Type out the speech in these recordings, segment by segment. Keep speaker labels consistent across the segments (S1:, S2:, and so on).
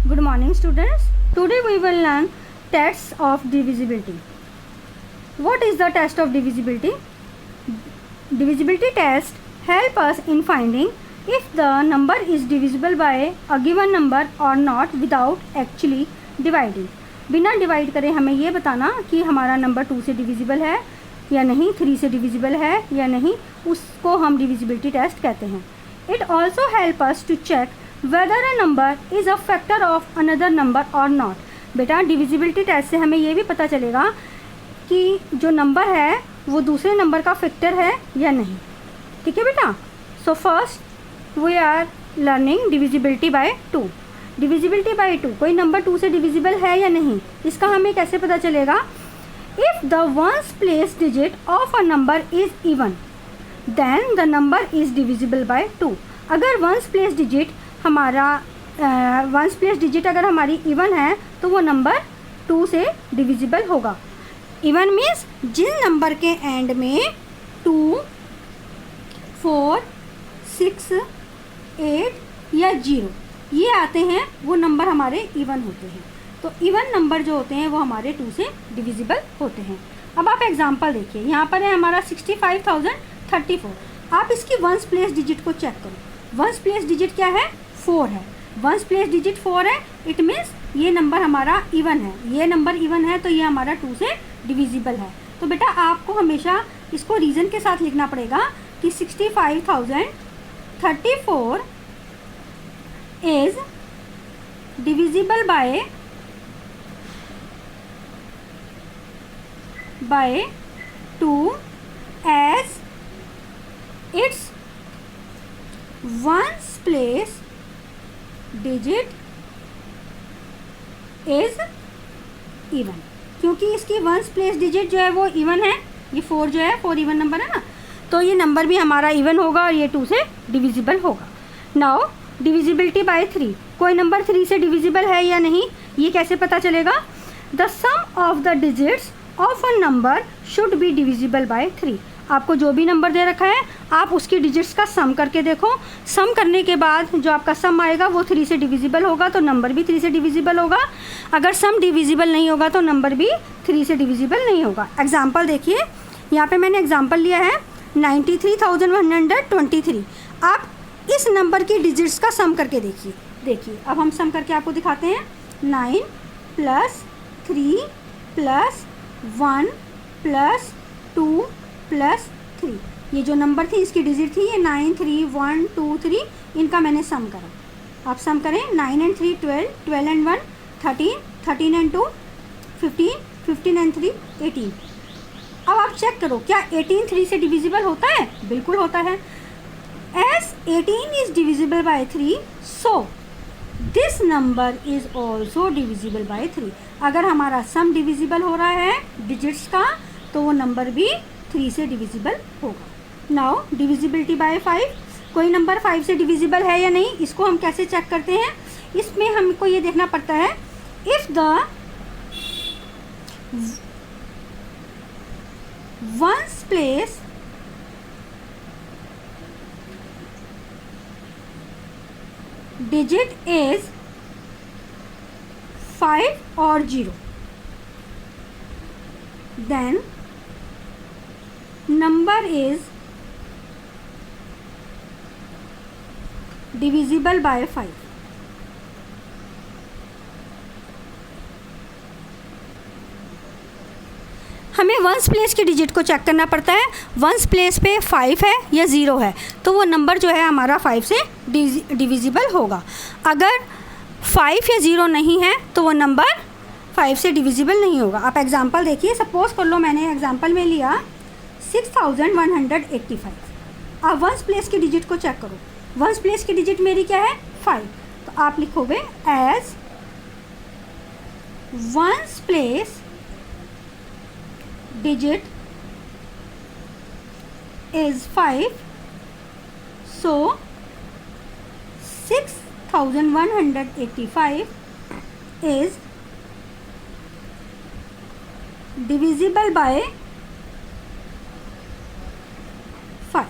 S1: Good morning students. Today we will learn tests of divisibility. What is the test of divisibility? Divisibility test help us in finding if the number is divisible by a given number or not without actually dividing. बिना divide करे हमें ये बताना कि हमारा number 2 से divisible है या नहीं, 3 से डिविजिबल है या नहीं, उसको हम डिविजिबिलिटी टेस्ट कहते हैं. It also help us to check whether a number is a factor of another number or not. बेटा डिविजिबिलिटी टेस्ट से हमें ये भी पता चलेगा कि जो नंबर है वो दूसरे नंबर का फैक्टर है या नहीं. ठीक है बेटा. So first we are learning divisibility by 2. Divisibility by 2, कोई नंबर 2 से डिविजिबल है या नहीं, इसका हमें कैसे पता चलेगा? If the ones place digit of a number is even then the number is divisible by 2. अगर वंस प्लेस डिजिट हमारा वंस प्लेस डिजिट अगर हमारी इवन है तो वो नंबर 2 से डिविजिबल होगा. इवन मीन्स जिन नंबर के एंड में 2, 4, 6, 8 या 0 ये आते हैं वो नंबर हमारे इवन होते हैं. तो इवन नंबर जो होते हैं वो हमारे 2 से डिविजिबल होते हैं. अब आप एग्जांपल देखिए, यहाँ पर है हमारा 65,034. आप इसकी वंस प्लेस डिजिट को चेक करो. वंस प्लेस डिजिट क्या है? 4 है. वंस प्लेस डिजिट 4 है. इट मीन्स ये नंबर हमारा इवन है. ये नंबर इवन है तो ये हमारा 2 से डिविजिबल है. तो बेटा आपको हमेशा इसको रीज़न के साथ लिखना पड़ेगा कि 65,034 is divisible by 2 as its ones place digit is even. क्योंकि इसकी वंस प्लेस डिजिट जो है वो इवन है. ये 4 जो है 4 इवन नंबर है ना, तो ये नंबर भी हमारा इवन होगा और ये 2 से डिविजिबल होगा. नाउ डिविजिबिलिटी बाय 3, कोई नंबर 3 से डिविजिबल है या नहीं, ये कैसे पता चलेगा? The sum of the digits of a number should be divisible by 3. आपको जो भी नंबर दे रखा है आप उसकी डिजिट्स का सम करके देखो. सम करने के बाद जो आपका सम आएगा वो 3 से डिविजिबल होगा तो नंबर भी 3 से डिविजिबल होगा. अगर सम डिविजिबल नहीं होगा तो नंबर भी 3 से डिविजिबल नहीं होगा. एग्जांपल देखिए, यहाँ पे मैंने एग्जांपल लिया है 93,123. आप इस नंबर की डिजिट्स का सम करके देखिए. अब हम सम करके आपको दिखाते हैं. 9 + 3 + 1 + 2 + 3. ये जो नंबर थी इसकी डिजिट थी ये 9, 3, 1, 2, 3. इनका मैंने सम करा. आप सम करें. 9 and 3 12, 12 and 1 13, 13 and 2 15, 15 and 3 18. अब आप चेक करो क्या 18 3 से डिविजिबल होता है? बिल्कुल होता है. As 18 is divisible by 3, so this number is also divisible by 3. अगर हमारा सम डिविजिबल हो रहा है डिजिट्स का तो वो नंबर भी 3 से डिविजिबल होगा. नाउ डिविजिबिलिटी बाय 5, कोई नंबर 5 से डिविजिबल है या नहीं, इसको हम कैसे चेक करते हैं? इसमें हमको ये देखना पड़ता है if the ones place digit is 5 or 0, then number is divisible by 5. हमें वंस प्लेस की डिजिट को चेक करना पड़ता है. वंस प्लेस पे 5 है या 0 है तो वो नंबर जो है हमारा 5 से डिविजिबल होगा. अगर 5 या 0 नहीं है तो वो नंबर 5 से डिविजिबल नहीं होगा. आप एग्जांपल देखिए. सपोज कर लो मैंने एग्जांपल में लिया 6,185. आप वंस प्लेस की डिजिट को चेक करो. वंस प्लेस की डिजिट मेरी क्या है? 5. तो आप लिखोगे as ones place digit is 5, so 6,185 is divisible by 5.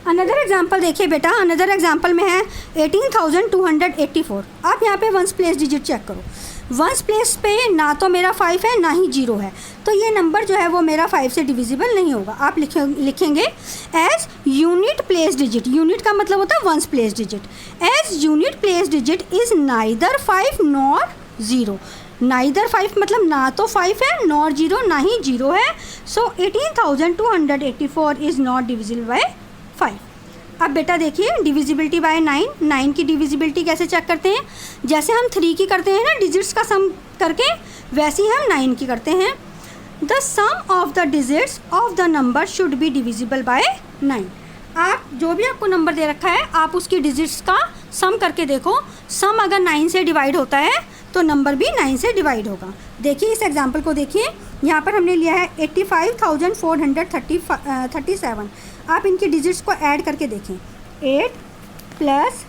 S1: Another example देखिए बेटा, अनदर एग्जाम्पल में है 18,284। आप यहाँ पे वंस प्लेस डिजिट चेक करो। वंस प्लेस पे ना तो मेरा 5 है ना ही 0 है, तो ये नंबर जो है वो मेरा 5 से डिविजिबल नहीं होगा। आप लिखेंगे as unit place digit. Unit का मतलब होता है ones place digit. As unit place digit is neither 5 nor 0। Neither 5 मतलब ना तो 5 है नॉर 0, ना ही 0 है। सो 18,284 इज़ नॉट डिविजिबल बाय 5। अब बेटा देखिए डिविजिबिलिटी बाय 9। 9 की डिविजिबिलिटी कैसे चेक करते हैं? जैसे हम 3 की करते हैं ना डिजिट्स का सम करके, वैसे ही हम 9 की करते हैं। The sum of the digits of the number should be divisible by 9। आप जो भी आपको नंबर दे रखा है आप उसकी डिजिट्स का सम करके देखो। सम अगर 9 से डिवाइड होता है तो नंबर भी 9 से डिवाइड होगा। देखिए इस एग्जाम्पल को देखिए, यहाँ पर हमने लिया है 85,437। आप इनकी डिजिट्स को ऐड करके देखें। 8 +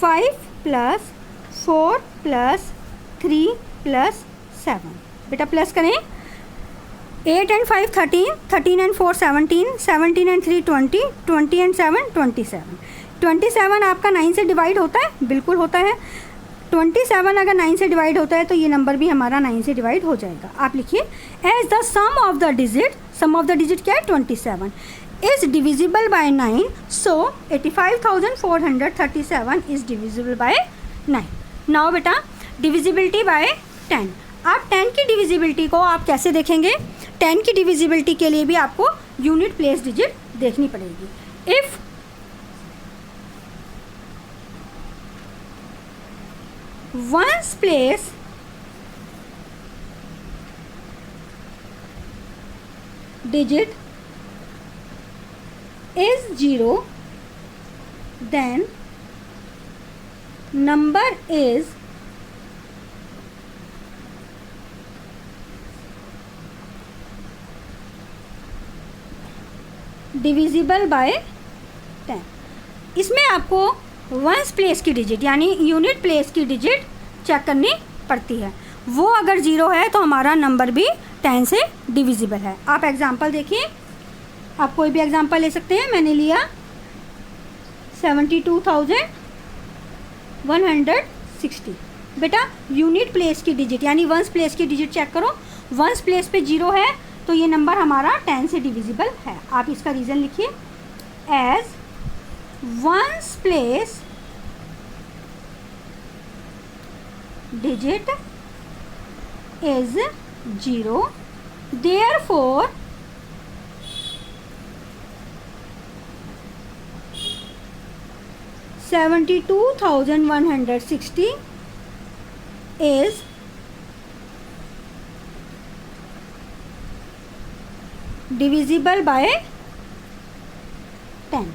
S1: 5 + 4 + 3 + 7। बेटा प्लस करें। 8 and 5 13, 13 and 4 17, 17 and 3 20, 20 and 7 27। 27 आपका 9 से डिवाइड होता है? बिल्कुल होता है। 27 अगर 9 से डिवाइड होता है तो ये नंबर भी हमारा 9 से डिवाइड हो जाएगा। आप लिखिए as the sum of the digit, sum of the digit क्या है 27, is divisible by 9, so 85,437 is divisible by 9। Now बेटा डिविजिबिलिटी बाय 10। आप 10 की डिविजिबिलिटी को आप कैसे देखेंगे? 10 की डिविजिबिलिटी के लिए भी आपको यूनिट प्लेस डिजिट देखनी पड़ेगी। If ones place digit is 0, then number is divisible by 10। इसमें आपको वंस प्लेस की डिजिट यानी यूनिट प्लेस की डिजिट चेक करनी पड़ती है। वो अगर 0 है तो हमारा नंबर भी 10 से डिविजिबल है। आप एग्जांपल देखिए, आप कोई भी एग्जांपल ले सकते हैं। मैंने लिया 72,160। बेटा यूनिट प्लेस की डिजिट यानी वंस प्लेस की डिजिट चेक करो। वंस प्लेस पे 0 है तो ये नंबर हमारा 10 से डिविजिबल है। आप इसका रीज़न लिखिए as ones place digit is 0, therefore 72,160 is divisible by 10।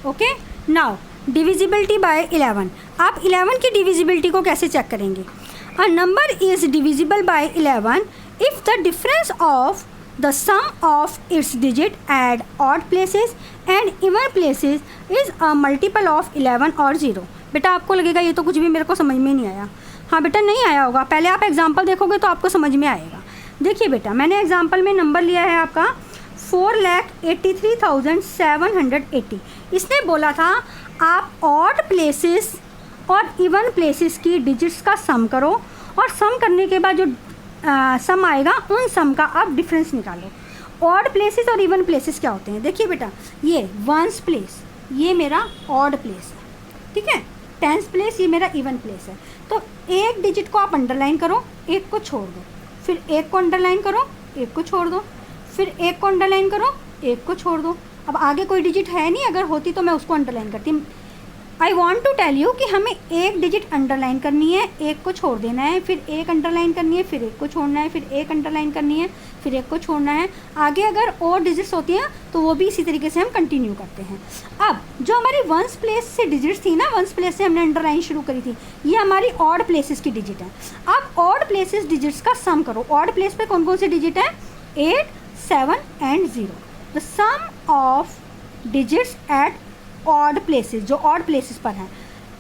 S1: Okay. Now divisibility by 11। आप 11 की डिविजिबिलिटी को कैसे चेक करेंगे? A number is divisible by 11 if the difference of the sum of its digit at odd places and even places is a multiple of 11 और 0। बेटा आपको लगेगा ये तो कुछ भी मेरे को समझ में नहीं आया। हाँ बेटा नहीं आया होगा, पहले आप एग्जाम्पल देखोगे तो आपको समझ में आएगा। देखिए बेटा मैंने एग्जाम्पल में नंबर लिया है आपका 4,83,780। इसने बोला था आप ऑड प्लेसेस और इवन प्लेसेस की डिजिट्स का सम करो और सम करने के बाद जो सम आएगा उन सम का आप डिफरेंस निकालो। ऑड प्लेसेस और इवन प्लेसेस क्या होते हैं? देखिए बेटा ये वंस प्लेस ये मेरा ऑड प्लेस है, ठीक है। टेंस प्लेस ये मेरा इवन प्लेस है। तो एक डिजिट को आप अंडरलाइन करो, एक को छोड़ दो, फिर एक को अंडरलाइन करो, एक को छोड़ दो, फिर एक को अंडरलाइन करो, एक को छोड़ दो। अब आगे कोई डिजिट है नहीं, अगर होती तो मैं उसको अंडरलाइन करती। I want to tell you कि हमें एक डिजिट अंडरलाइन करनी है, एक को छोड़ देना है, फिर एक अंडरलाइन करनी है, फिर एक को छोड़ना है, फिर एक अंडरलाइन करनी है, फिर एक को छोड़ना है। आगे अगर और डिजिट्स होती हैं तो वो भी इसी तरीके से हम कंटिन्यू करते हैं। अब जो हमारी वंस प्लेस से डिजिट्स थी ना, वंस प्लेस से हमने अंडरलाइन शुरू करी थी, ये हमारी ऑड प्लेसेस की डिजिट है। अब ऑड प्लेसेस डिजिट्स का सम करो। ऑड प्लेस पे कौन कौन सी डिजिट है? 8, 7 and 0। The sum of digits at odd places, जो ऑड प्लेसेस पर हैं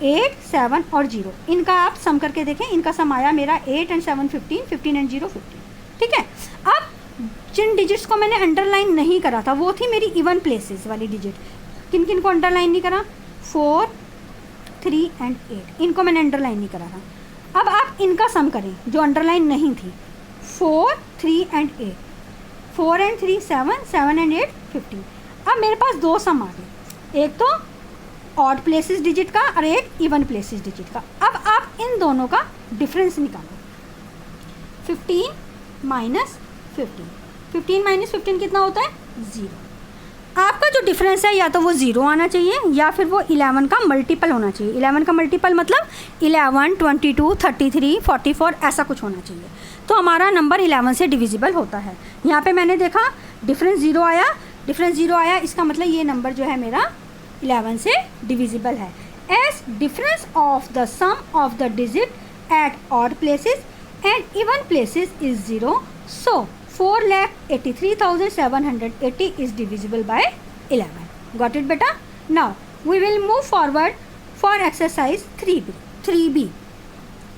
S1: 8, 7 और 0, इनका आप सम करके देखें। इनका सम आया मेरा 8 and 7 15, 15 and 0 15, ठीक है। अब जिन डिजिट्स को मैंने अंडरलाइन नहीं करा था वो थी मेरी इवन प्लेसेस वाली डिजिट। किन किन को अंडरलाइन नहीं करा? 4, 3 एंड 8, इनको मैंने अंडरलाइन नहीं करा था। अब आप इनका सम करें जो अंडरलाइन नहीं थी। 4, 3 एंड 8, 4 एंड 3 7, 7 एंड 8 15। अब मेरे पास दो सम आ गए, एक तो ऑड प्लेसेस डिजिट का और एक इवन प्लेसेस डिजिट का। अब आप इन दोनों का डिफरेंस निकालो। 15 माइनस 15, 15 माइनस 15 कितना होता है? 0। आपका जो डिफरेंस है या तो वो 0 आना चाहिए या फिर वो 11 का मल्टीपल होना चाहिए। 11 का मल्टीपल मतलब 11, 22, 33, 44 ऐसा कुछ होना चाहिए। तो हमारा नंबर 11 से डिविजिबल होता है। यहाँ पे मैंने देखा डिफरेंस 0 आया, डिफरेंस 0 आया, इसका मतलब ये नंबर जो है मेरा 11 से डिविजिबल है। As difference of the sum of the digit at odd places and even places is 0, so 4,83,780 is divisible by 11. Got it beta? Now we will move forward for exercise 3B.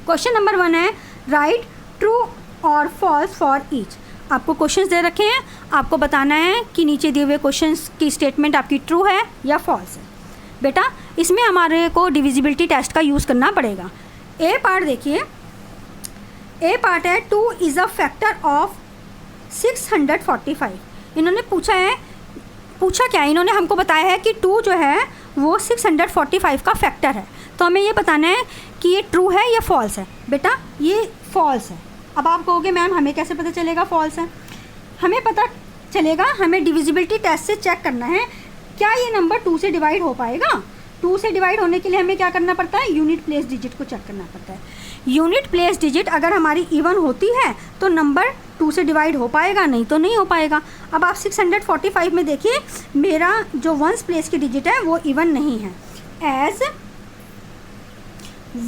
S1: Question number 1 है write true or false for each. आपको questions दे रखे हैं, आपको बताना है कि नीचे दिए हुए क्वेश्चंस की स्टेटमेंट आपकी ट्रू है या फॉल्स है। बेटा इसमें हमारे को डिविजिबिलिटी टेस्ट का यूज़ करना पड़ेगा। ए पार्ट देखिए, ए पार्ट है 2 इज़ अ फैक्टर ऑफ 645। इन्होंने पूछा क्या, इन्होंने हमको बताया है कि 2 जो है वो 645 का फैक्टर है। तो हमें ये बताना है कि ये ट्रू है या फॉल्स है। बेटा ये फॉल्स है। अब आप कहोगे मैम हमें कैसे पता चलेगा फॉल्स है? हमें पता चलेगा, हमें डिविजिबिलिटी टेस्ट से चेक करना है क्या ये नंबर 2 से डिवाइड हो पाएगा। 2 से डिवाइड होने के लिए हमें क्या करना पड़ता है? यूनिट प्लेस डिजिट को चेक करना पड़ता है। यूनिट प्लेस डिजिट अगर हमारी इवन होती है तो नंबर 2 से डिवाइड हो पाएगा, नहीं तो नहीं हो पाएगा। अब आप 645 में देखिए मेरा जो वंस प्लेस की डिजिट है वो इवन नहीं है। As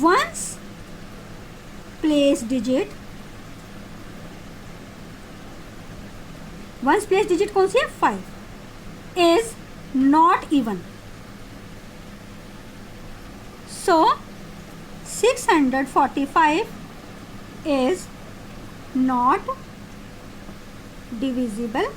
S1: ones place digit, ones place digit कौन सी है? 5 is not even, so 645 is not divisible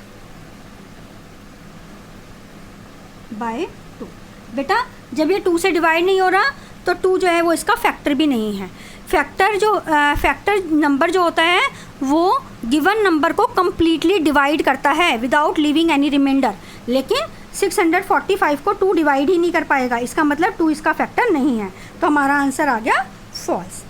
S1: by 2। बेटा जब ये 2 से डिवाइड नहीं हो रहा तो 2 जो है वो इसका फैक्टर भी नहीं है। फैक्टर नंबर जो होता है वो गिवन नंबर को कम्प्लीटली डिवाइड करता है विदाउट लिविंग एनी रिमाइंडर, लेकिन 645 को 2 डिवाइड ही नहीं कर पाएगा, इसका मतलब 2 इसका फैक्टर नहीं है। तो हमारा आंसर आ गया फॉल्स।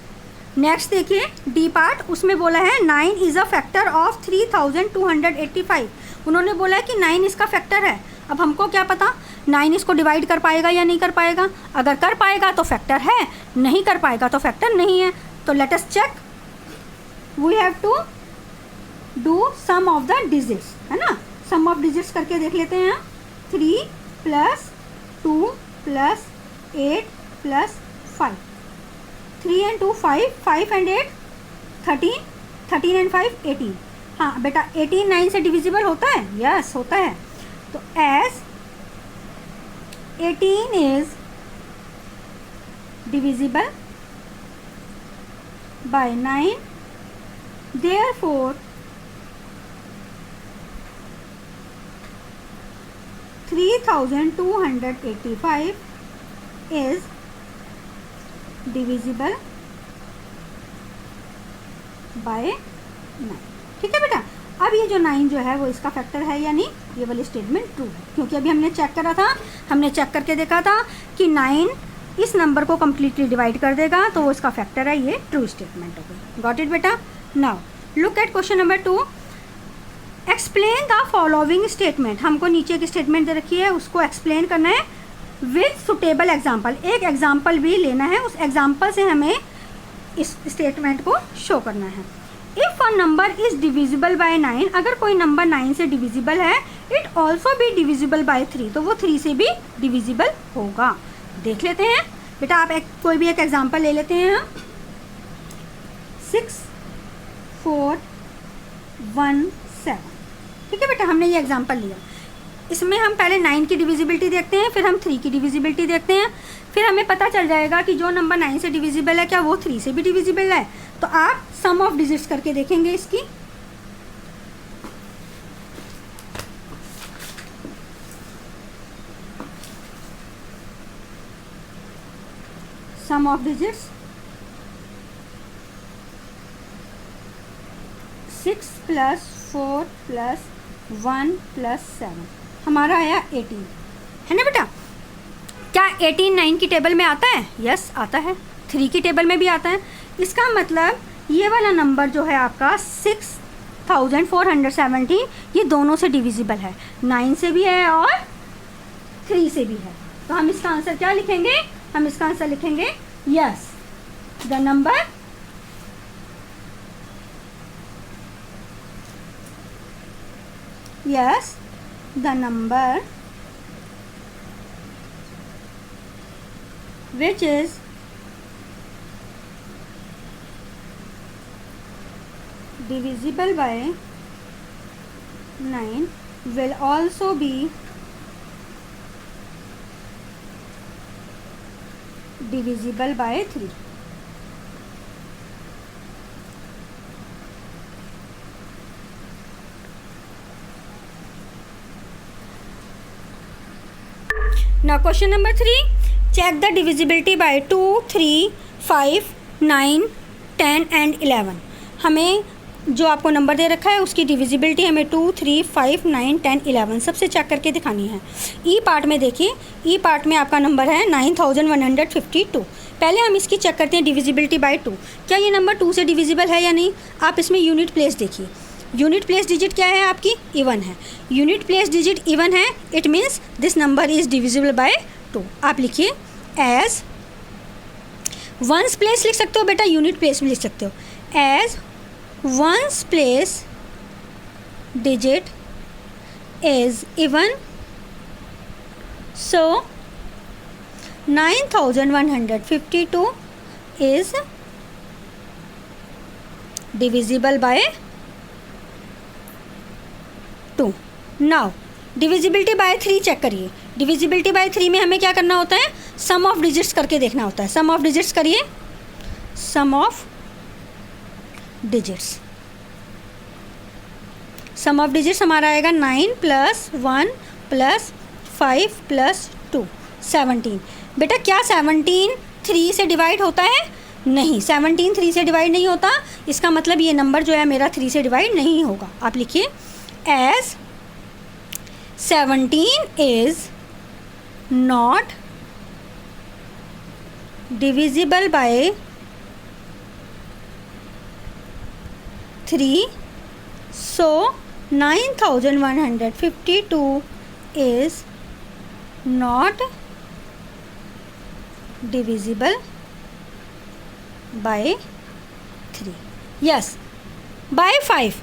S1: नेक्स्ट देखिए डी पार्ट, उसमें बोला है 9 इज़ अ फैक्टर ऑफ 3285। उन्होंने बोला है कि 9 इसका फैक्टर है। अब हमको क्या पता 9 इसको डिवाइड कर पाएगा या नहीं कर पाएगा। अगर कर पाएगा तो फैक्टर है, नहीं कर पाएगा तो फैक्टर नहीं है। तो let us check, we have to do sum of the digits, है ना। सम ऑफ डिजिट्स करके देख लेते हैं। 3 + 2 + 8 + 5, 3 and 2 5, 5 and 8 13, 13 and 5 18। हाँ बेटा 18 9 से डिविजिबल होता है? यस होता है। तो as 18 is divisible by 9, therefore 3285 is divisible by 9। ठीक है बेटा। अब ये जो 9 जो है वो इसका फैक्टर है या नहीं, ये वाली स्टेटमेंट ट्रू है, क्योंकि अभी हमने चेक करा था, हमने चेक करके देखा था कि 9 इस नंबर को कम्प्लीटली डिवाइड कर देगा, तो वो इसका फैक्टर है। ये ट्रू स्टेटमेंट हो गई। गॉट इट बेटा। Now look at question number 2। Explain the following statement. हमको नीचे की स्टेटमेंट दे रखी है, उसको एक्सप्लेन करना है विद सुटेबल एग्जाम्पल। एक एग्जाम्पल भी लेना है, उस एग्जाम्पल से हमें इस स्टेटमेंट को शो करना है। If a number is divisible by 9, अगर कोई नंबर 9 से डिविजिबल है, इट ऑल्सो भी डिविजिबल बाय 3, तो वो 3 से भी डिविजिबल होगा। देख लेते हैं बेटा, आप कोई भी एक एग्जाम्पल ले लेते हैं। 6 4 1 7। ठीक है बेटा, हमने ये एग्जाम्पल लिया। इसमें हम पहले 9 की डिविजिबिलिटी देखते हैं, फिर हम 3 की डिविजिबिलिटी देखते हैं, फिर हमें पता चल जाएगा कि जो नंबर 9 से डिविजिबल है क्या वो 3 से भी डिविजिबल है। तो आप सम ऑफ डिजिट्स करके देखेंगे इसकी। सम ऑफ डिजिट्स 6 + 4 + 1 + 7 हमारा आया 18, है ना बेटा। क्या 18 9 की टेबल में आता है? यस आता है। 3 की टेबल में भी आता है। इसका मतलब ये वाला नंबर जो है आपका 6470, ये दोनों से डिविजिबल है, 9 से भी है और 3 से भी है। तो हम इसका आंसर क्या लिखेंगे? हम इसका आंसर लिखेंगे yes, the number yes the number which is divisible by 9 will also be divisible by 3. Now question number 3, check the divisibility by 2, 3, 5, 9, 10 and 11. हमें जो आपको नंबर दे रखा है उसकी डिविजिबिलिटी हमें 2, 3, 5, 9, 10, 11 सबसे चेक करके दिखानी है। ई पार्ट में देखिए, ई पार्ट में आपका नंबर है 9152। पहले हम इसकी चेक करते हैं डिविजिबिलिटी बाय 2। क्या ये नंबर 2 से डिविजिबल है या नहीं? आप इसमें यूनिट प्लेस देखिए, यूनिट प्लेस डिजिट क्या है आपकी? इवन है। यूनिट प्लेस डिजिट इवन है, it means this number is divisible by 2। आप लिखिए एज वंस प्लेस लिख सकते हो बेटा, यूनिट प्लेस भी लिख सकते हो। As ones place digit is even, so 9152 is divisible by 2। Now divisibility by 3 check करिए। डिविजिबिलिटी बाय 3 में हमें क्या करना होता है? सम ऑफ डिजिट्स करके देखना होता है। सम ऑफ डिजिट्स करिए, sum of digits. Sum of digits हमारा आएगा 9 + 1 + 5 + 2 17। बेटा क्या 17 3 से डिवाइड होता है? नहीं, 17 3 से डिवाइड नहीं होता। इसका मतलब ये नंबर जो है मेरा 3 से डिवाइड नहीं होगा। आप लिखिए as 17 is not divisible by 3, so 9152 is not divisible by 3. Yes, by 5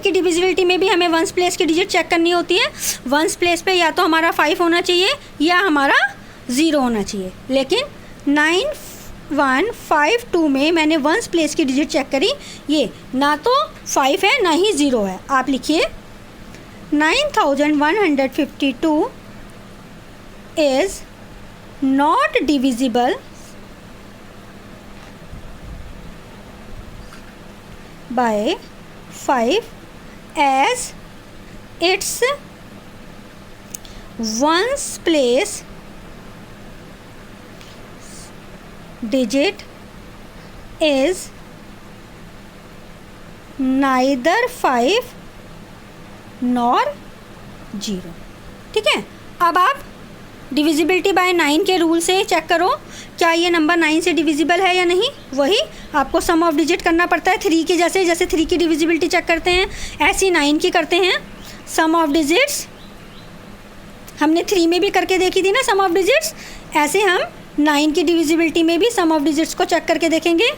S1: की डिविजिबिलिटी में भी हमें वंस प्लेस की डिजिट चेक करनी होती है। वंस प्लेस पे या तो हमारा 5 होना चाहिए या हमारा 0 होना चाहिए, लेकिन 9152 में मैंने वंस प्लेस की डिजिट चेक करी, ये ना तो 5 है ना ही 0 है। आप लिखिए 9152 is not divisible bye 5 as its ones place digit is neither 5 nor 0। ठीक है, अब आप डिविजिबिलिटी बाय 9 के रूल से चेक करो क्या ये नंबर 9 से डिविजिबल है या नहीं। वही आपको सम ऑफ डिजिट करना पड़ता है 3 की, जैसे 3 की डिविजिबिलिटी चेक करते हैं ऐसी 9 की करते हैं। सम ऑफ डिजिट्स हमने 3 में भी करके देखी थी ना सम ऑफ डिजिट्स, ऐसे हम 9 की डिविजिबिलिटी में भी सम ऑफ डिजिट्स को चेक करके देखेंगे।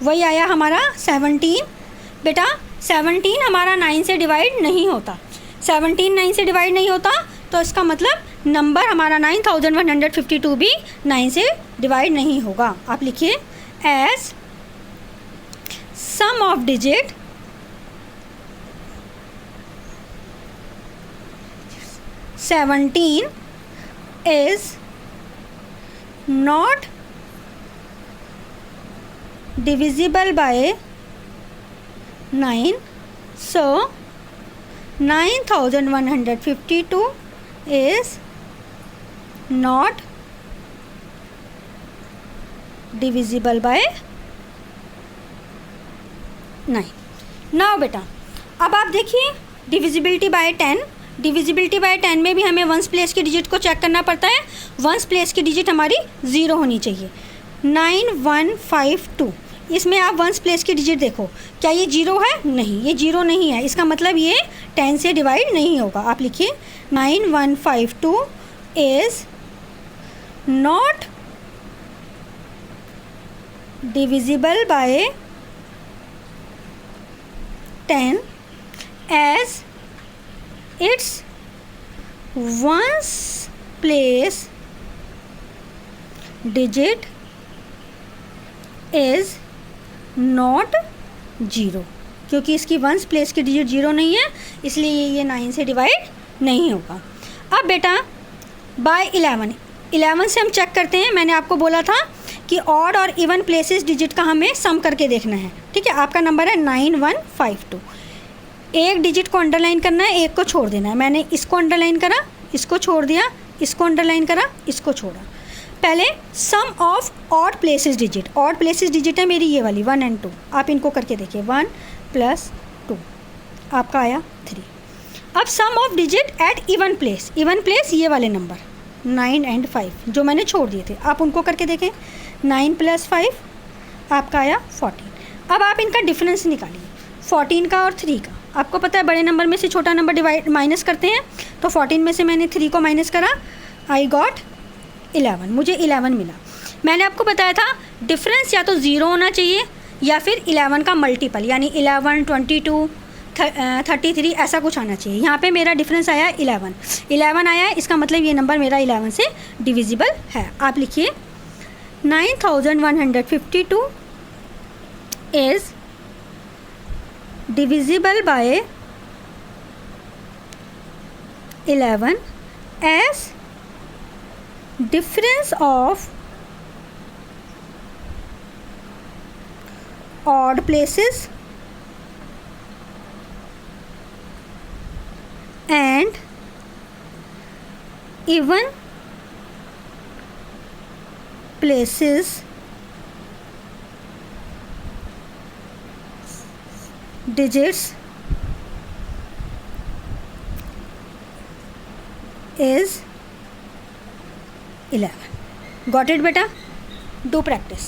S1: वही आया हमारा 17। बेटा 17 हमारा 9 से डिवाइड नहीं होता, 17 9 से डिवाइड नहीं होता, तो इसका मतलब नंबर हमारा 9152 भी 9 से डिवाइड नहीं होगा। आप लिखिए as sum of digit seventeen is not divisible by 9, so 9152 is not divisible by 9। Now बेटा अब आप देखिए डिविजिबिलिटी बाय 10। डिविजिबिलिटी बाय 10 में भी हमें वंस प्लेस की डिजिट को चेक करना पड़ता है। वंस प्लेस की डिजिट हमारी 0 होनी चाहिए। 9152, इसमें आप वंस प्लेस की डिजिट देखो, क्या ये 0 है? नहीं, ये 0 नहीं है। इसका मतलब ये 10 से डिवाइड नहीं होगा। आप लिखिए 9152 is not divisible bye 10 as its ones place digit is not 0, क्योंकि इसकी वंस प्लेस की डिजिट 0 नहीं है, इसलिए ये 9 से डिवाइड नहीं होगा। अब बेटा बाय 11 से हम चेक करते हैं। मैंने आपको बोला था कि ऑड और इवन प्लेसेस डिजिट का हमें सम करके देखना है। ठीक है, आपका नंबर है 9152। एक डिजिट को अंडरलाइन करना है, एक को छोड़ देना है। मैंने इसको अंडरलाइन करा, इसको छोड़ दिया, इसको अंडरलाइन करा, इसको छोड़ा। पहले sum of odd places digit, odd places digit है मेरी ये वाली 1 और 2। आप इनको करके देखिए, 1 + 2 आपका आया 3। अब sum of digit at even place, even place ये वाले नंबर 9 और 5 जो मैंने छोड़ दिए थे, आप उनको करके देखें। 9 + 5 आपका आया 14। अब आप इनका डिफरेंस निकालिए, 14 का और 3 का। आपको पता है बड़े नंबर में से छोटा नंबर डिवाइड माइनस करते हैं, तो 14 में से मैंने 3 को माइनस करा, आई गॉट 11, मुझे 11 मिला। मैंने आपको बताया था डिफरेंस या तो 0 होना चाहिए या फिर 11 का मल्टीपल, यानी 11, 22, 33 ऐसा कुछ आना चाहिए। यहाँ पे मेरा डिफरेंस आया 11 आया है, इसका मतलब ये नंबर मेरा 11 से डिविजिबल है। आप लिखिए 9152 is divisible by 11 as difference of odd places and even places digits is 11। Got it बेटा? Do practice.